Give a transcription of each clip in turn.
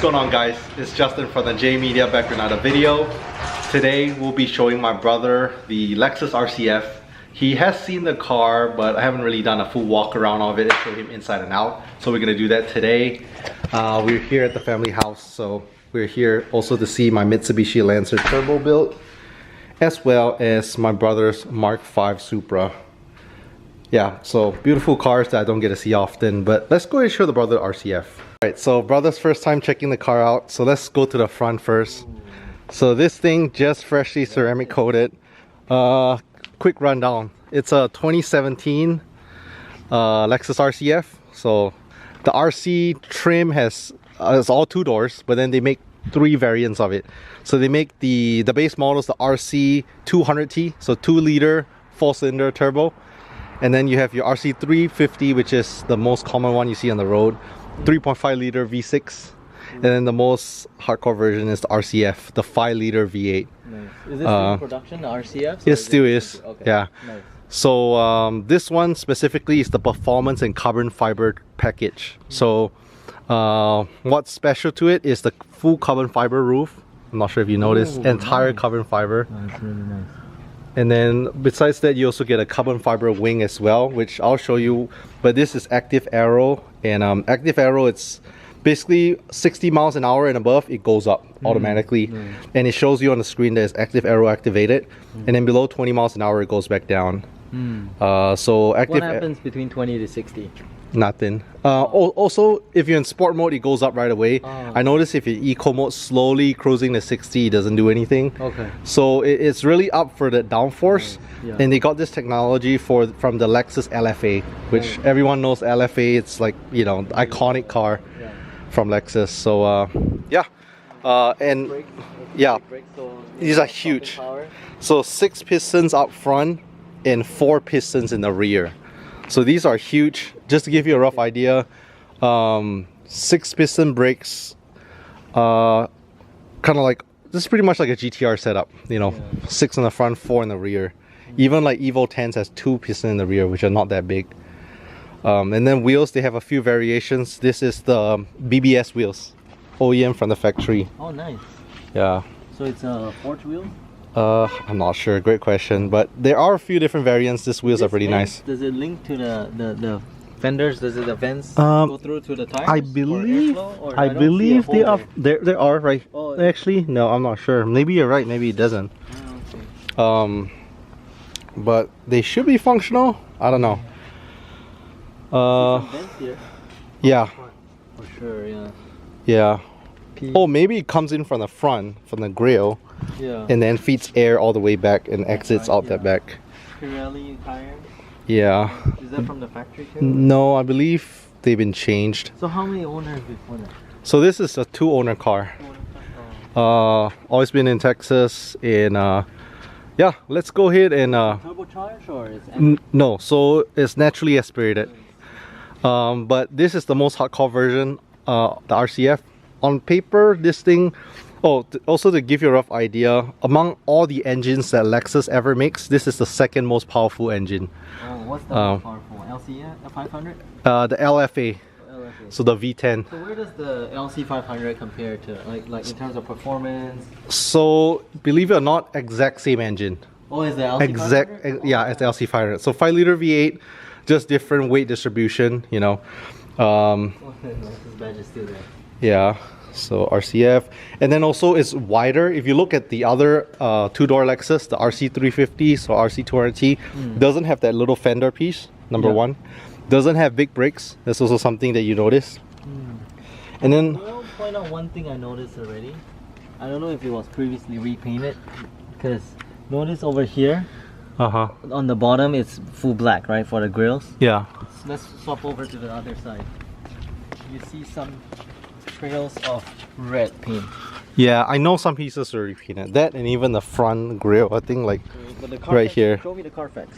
going on, guys? It's Justin from the J Media back with another video. Today we'll be showing my brother the Lexus RCF. He has seen the car, but I haven't really done a full walk around of it and show him inside and out. So we're gonna do that today. We're here at the family house, so we're here also to see my Mitsubishi Lancer turbo build, as well as my brother's Mark V Supra. Yeah, so beautiful cars that I don't get to see often, but let's go and show the brother RCF. Alright, so brother's first time checking the car out, so let's go to the front first. So this thing just freshly ceramic coated. Quick rundown. It's a 2017 Lexus RCF. So the RC trim has it's all two doors, but then they make three variants of it. So they make the base model is the RC 200T, so 2-liter 4-cylinder turbo. And then you have your RC 350, which is the most common one you see on the road, 3.5-liter V6. And then the most hardcore version is the RCF, the 5-liter V8. Nice. Is this in production, the RCF? It still is. Okay. Yeah. Nice. So this one specifically is the performance and carbon fiber package. So what's special to it is the full carbon fiber roof. I'm not sure if you noticed. Entire carbon fiber. That's really nice. And then besides that, you also get a carbon fiber wing as well, which I'll show you. But this is active aero, and active aero, it's basically 60 miles an hour and above, it goes up automatically. And it shows you on the screen that it's active aero activated. And then below 20 miles an hour, it goes back down. So active. What happens between 20 to 60? Nothing. Also, if you're in sport mode, it goes up right away. I noticed if you're eco mode, slowly cruising to 60, it doesn't do anything. Okay. So it's really up for the downforce. Yeah. And they got this technology from the Lexus LFA, which everyone knows LFA. It's like, you know, the iconic car from Lexus. So yeah. And yeah, these are huge. So 6 pistons up front and 4 pistons in the rear. So these are huge. Just to give you a rough idea, 6 piston brakes, kind of like, this is pretty much like a GTR setup, you know, 6 in the front, 4 in the rear. Even like Evo 10s has 2 pistons in the rear, which are not that big. And then wheels, they have a few variations. This is the BBS wheels, OEM from the factory. Oh, nice. Yeah. So it's a forged wheel? I'm not sure, great question, but there are a few different variants. These wheels are pretty nice. Does it link to the fenders? Does the vents go through to the tires? I believe they are. There are, right? Oh, actually, no, I'm not sure. Maybe you're right, maybe it doesn't. Okay. But they should be functional. I don't know. Vents here. Yeah. For sure, yeah. Yeah. Oh, maybe it comes in from the front, from the grill. Yeah. And then feeds air all the way back and exits out that back. Pirelli tire? Yeah. Is that from the factory too? No, I believe they've been changed. So how many owners before that? So this is a 2-owner car. Always been in Texas, and yeah, let's go ahead and turbocharged or is no, so it's naturally aspirated. But this is the most hardcore version, the RCF. On paper, this thing, also to give you a rough idea, among all the engines that Lexus ever makes, this is the second most powerful engine. Oh, what's the most powerful? LCF 500? The LFA. So the V10. So where does the LC500 compare to, like in terms of performance? So believe it or not, exact same engine. Oh, is the LC500? Yeah, it's the LC500. So 5-liter V8, just different weight distribution, you know. Lexus badge is still there. Yeah. So RCF, and then also it's wider. If you look at the other 2-door Lexus, the RC 350, so RC 200T, doesn't have that little fender piece, number one. Doesn't have big brakes. That's also something that you notice. And then I'll point out one thing I noticed already. I don't know if it was previously repainted, because notice over here, on the bottom it's full black, right, for the grills. Yeah. So let's swap over to the other side. You see some trails of red paint. Yeah, I know some pieces are repainted. That and even the front grille, I think, like right here. Show me the Carfax.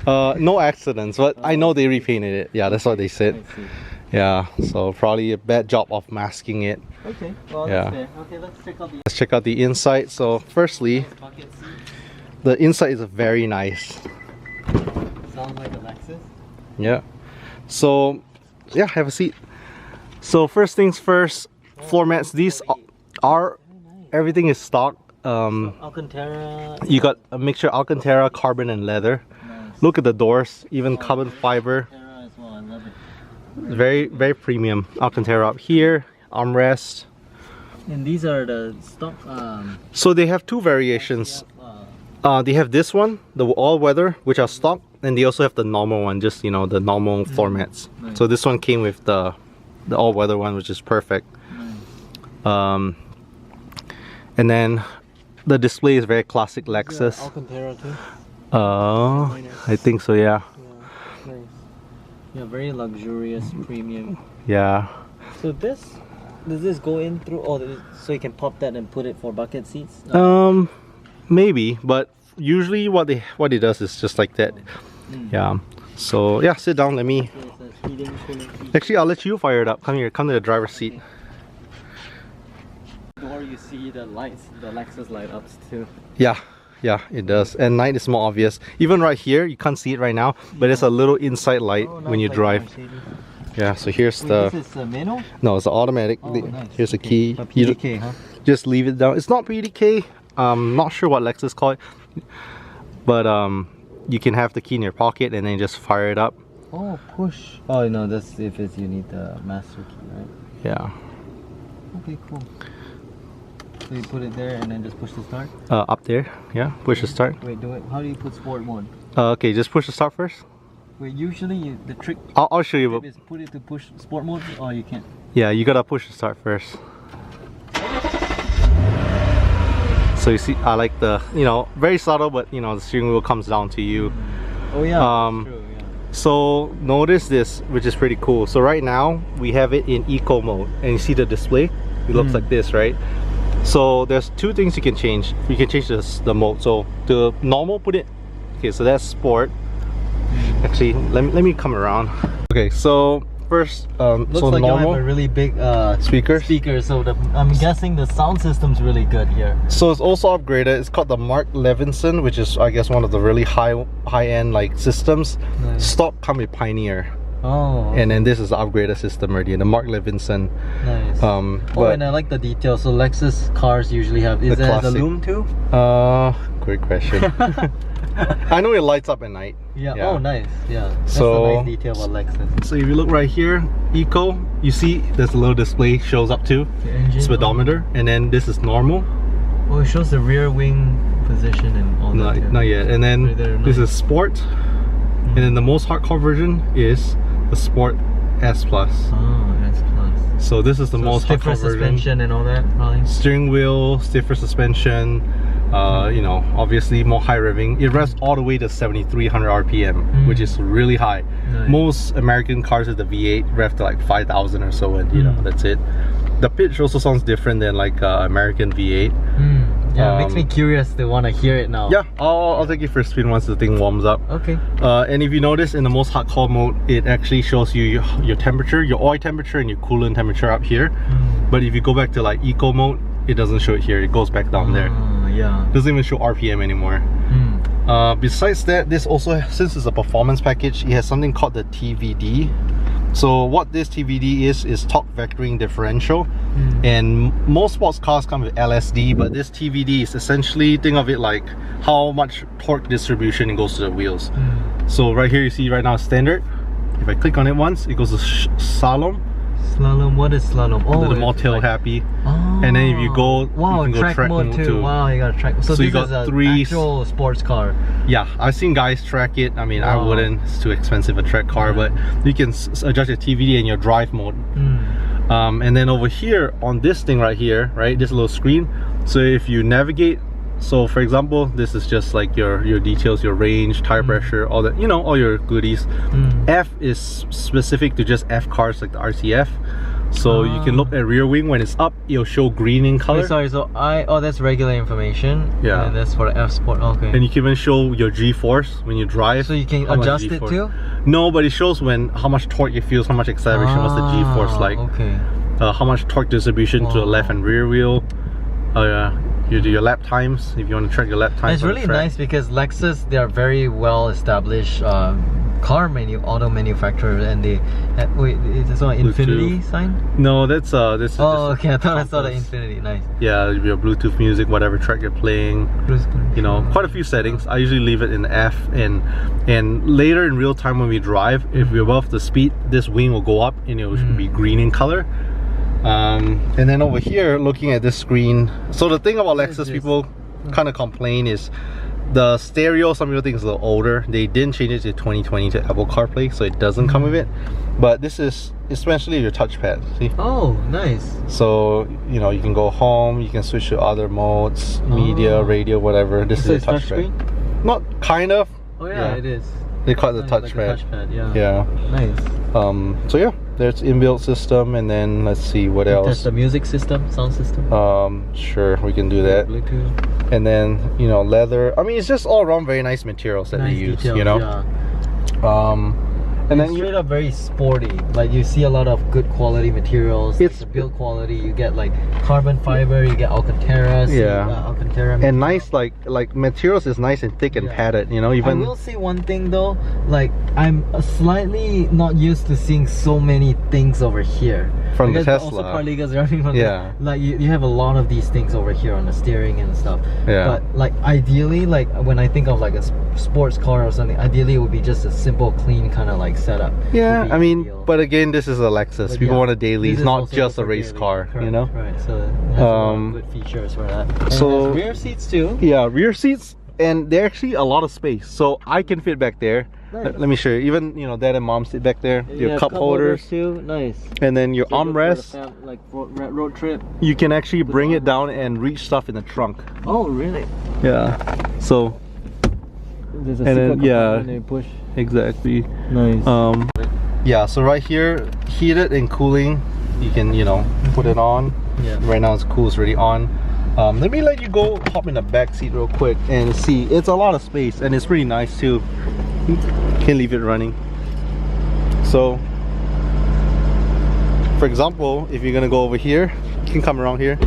No accidents, but I know they repainted it. Yeah, that's what they said. Yeah, so probably a bad job of masking it. Okay, well that's fair. Okay, let's check out the inside. So firstly, the inside is very nice. Sounds like a Lexus. Yeah. So yeah, have a seat. So first things first, floor mats. These are everything is stock. Alcantara. You got a mixture Alcantara, carbon, and leather. Nice. Look at the doors, even carbon fiber. Alcantara as well. I love it. Very premium Alcantara up here. Armrest. And these are the stock. So they have two variations. They have this one, the all-weather, which are stock, and they also have the normal one, just the normal floor mats. Nice. So this one came with the all-weather one, which is perfect. Nice. And then the display is very classic Lexus. Alcantara too. I think so, yeah. Nice. Yeah, very luxurious, premium. Yeah. So does this go in through? So you can pop that and put it for bucket seats? Maybe, but usually what it does is just like that. Yeah. So yeah, sit down. Let me. Actually, I'll let you fire it up. Come here. Come to the driver's seat. Door, you see the lights, the Lexus light ups too. Yeah, it does. And night is more obvious. Even right here, you can't see it right now, but there's a little inside light when you drive. Yeah. So here's the. This is a manual? No, it's automatic. Nice. Here's a key. But PDK, huh? Just leave it down. It's not PDK. Not sure what Lexus call it, but you can have the key in your pocket and then just fire it up. Oh, push. Oh no, that's if you need the master key, right? Yeah. Okay, cool. So you put it there and then just push the start? Up there. Yeah. Push the start. Wait, do it. How do you put sport mode? Okay, just push the start first. Wait, usually the trick. I'll show you. Is put it to push sport mode, or you can't. Yeah, you gotta push the start first. So you see, I like the, very subtle, but the steering wheel comes down to you. Oh yeah, true, yeah. So notice this, which is pretty cool. So right now we have it in eco mode, and you see the display. It looks like this, right? So there's two things you can change. You can change the mode. So the normal, put it. Okay, so that's sport. Actually, let me come around. Okay, so first, looks so like normal. you have a really big speaker. So I'm guessing the sound system's really good here. So it's also upgraded. It's called the Mark Levinson, which is I guess one of the really high-end systems. Nice. Stock come with Pioneer. Oh. And then this is the upgraded system already, the Mark Levinson. Nice. And I like the details. So Lexus cars usually have. Is there the loom too? Great question. I know it lights up at night. Yeah. Oh, nice. Yeah. That's So a nice detail about Lexus. So if you look right here, Eco, you see there's a little display shows up too. The engine, speedometer, and then this is normal. Oh, it shows the rear wing position and all that. Not yet. And then this is sport, and then the most hardcore version is the Sport S Plus. Oh, S Plus. So this is the most stiffer hardcore suspension version. and all that, probably. Steering wheel, stiffer suspension. Obviously more high revving. It revs all the way to 7,300 RPM, which is really high. Nice. Most American cars with the V8 rev to like 5,000 or so, and that's it. The pitch also sounds different than American V8. Yeah, it makes me curious to want to hear it now. Yeah, I'll take you for a spin once the thing warms up. Okay. And if you notice, in the most hardcore mode, it actually shows you your temperature, your oil temperature, and your coolant temperature up here. But if you go back to eco mode, it doesn't show it here. It goes back down there. Yeah. It doesn't even show RPM anymore. Besides that, this also, since it's a performance package, it has something called the TVD. So what this TVD is torque vectoring differential. And most sports cars come with LSD, but this TVD is essentially, think of it like how much torque distribution it goes to the wheels. So right here you see right now standard. If I click on it once, it goes to slalom. Slalom, what is slalom? Oh, the more tail happy. And then if you go, wow, you can go track mode too. Wow, you got a track. So you this got is an three actual sports car. Yeah, I've seen guys track it. I mean, I wouldn't. It's too expensive a track car, but you can adjust your TVD and your drive mode. And then over here on this thing right here, right, this little screen. So if you navigate, so for example, this is just like your details, your range, tire pressure, all that, all your goodies. F is specific to just F cars like the RCF. So you can look at rear wing. When it's up, it'll show green in color. Wait, sorry, so that's regular information. Yeah. And that's for the F Sport. Okay. And you can even show your G-force when you drive. So you can adjust it too? No, but it shows how much torque it feels, how much acceleration, what's the G-force like. Okay. How much torque distribution to the left and rear wheel. You do your lap times if you want to track your lap times. It's really nice because Lexus, they are very well established auto manufacturer, and they wait, is this one infinity sign? No, that's this. Oh, okay. I thought I saw the infinity. Nice. Yeah, your Bluetooth music, whatever track you're playing. You know, quite a few settings. I usually leave it in F, and later in real time when we drive, if we're above the speed, this wing will go up and it will be green in color. And then over here, looking at this screen. So the thing about Lexus, people kind of complain is the stereo. Some people think it's a little older. They didn't change it to 2020 to Apple CarPlay, so it doesn't come with it. But this is especially your touchpad. See? Oh, nice. So you know, you can go home, you can switch to other modes, media, radio, whatever. This is a touchpad. Not kind of. Oh yeah, it is. They call it the touchpad. Like yeah. Yeah. Nice. So yeah, there's inbuilt system, and then let's see what else. Test the music system, sound system. Sure, we can do that. Bluetooth. And then, you know, leather. I mean, it's just all around very nice materials that they use. Details, you know. Yeah. And then straight up very sporty. Like you see a lot of good quality materials. It's like the build quality. You get like carbon fiber. You get Alcantara. Alcantara. And nice, like materials is nice and thick and padded. You know, even. I will say one thing though. Like I'm slightly not used to seeing so many things over here. From the Tesla. Also partly because running from like you have a lot of these things over here on the steering and stuff. Yeah. But like ideally, like when I think of like a sports car or something, ideally it would be just a simple, clean kind of like setup. Yeah, I mean, ideal. But again, this is a Lexus. People want a daily. It's not just a race car, correct, you know. Right. So it has a lot of good features for that. And so rear seats too. Yeah, rear seats, and they're actually a lot of space. So I can fit back there. Nice. Let me show you. Even, you know, dad and mom sit back there. Your cup holders too. Nice. And then your armrest. Like road trip. You can actually bring it down and reach stuff in the trunk. Oh, really? Yeah. So. There's a and then you push. Exactly. Nice. Yeah. So right here, heated and cooling. You can, you know, put it on. Yeah. Right now it's cool. It's already on. Let me let you go hop in the back seat real quick and see. It's a lot of space and it's pretty nice too. You can leave it running. So, for example, if you're gonna go over here, you can come around here.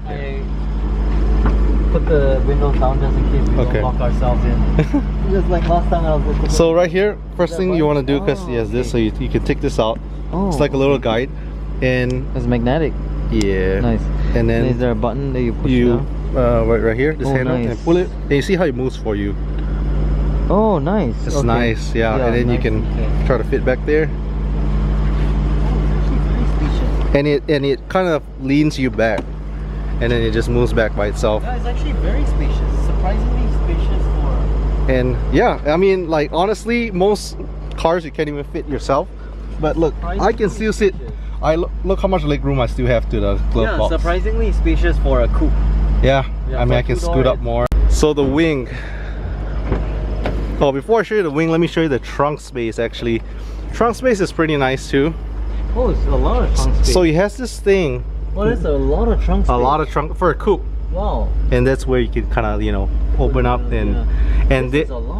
I put the windows down just in case we don't lock ourselves in. Just like last time I was looking. So right here, first thing you want to do, because he has this, so you can take this out. It's like a little guide. And it's magnetic. Yeah. Nice. And then is there a button that you push down? Right here, this handle, and pull it, and you see how it moves for you. Oh, nice. It's nice, yeah. And then you can try to fit back there. And it kind of leans you back, and then it just moves back by itself. Yeah, it's actually very spacious. Surprisingly spacious for. And yeah, I mean, like honestly, most cars you can't even fit yourself. But look, I can still sit. Look how much leg room I still have to the glove box. Surprisingly spacious for a coupe. Yeah, I mean I can scoot up more. So the wing. Oh, before I show you the wing, let me show you the trunk space actually. Trunk space is pretty nice too. Oh, it's a lot of trunk space. So it has this thing. Well, it's a lot of trunk space. A lot of trunk for a coupe. Wow. And that's where you can kind of, you know, open up and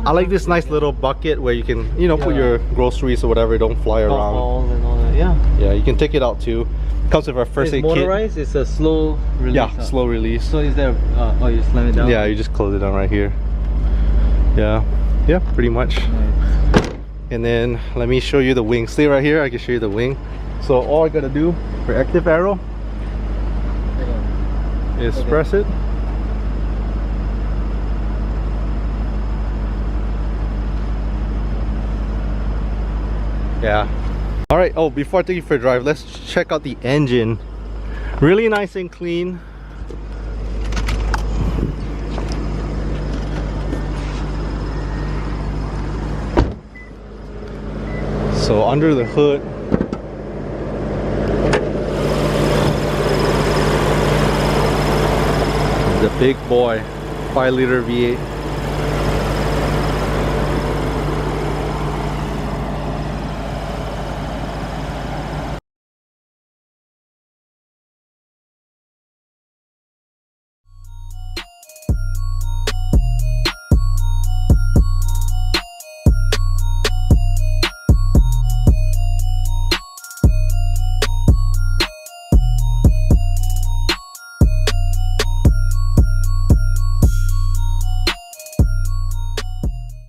I like this nice little bucket where you can, you know, put your groceries or whatever, don't fly around. And all that. Yeah, you can take it out too. Comes with our first aid kit. Motorized? It's a slow release. Yeah, slow release. So is there you slam it down? Yeah, you just close it down right here. Yeah, pretty much. Nice. And then let me show you the wing. Stay right here, I can show you the wing. So all I gotta do for active arrow is press it. Yeah. Alright, oh, before I take you for a drive, let's check out the engine. Really nice and clean. So under the hood, the big boy 5-liter V8.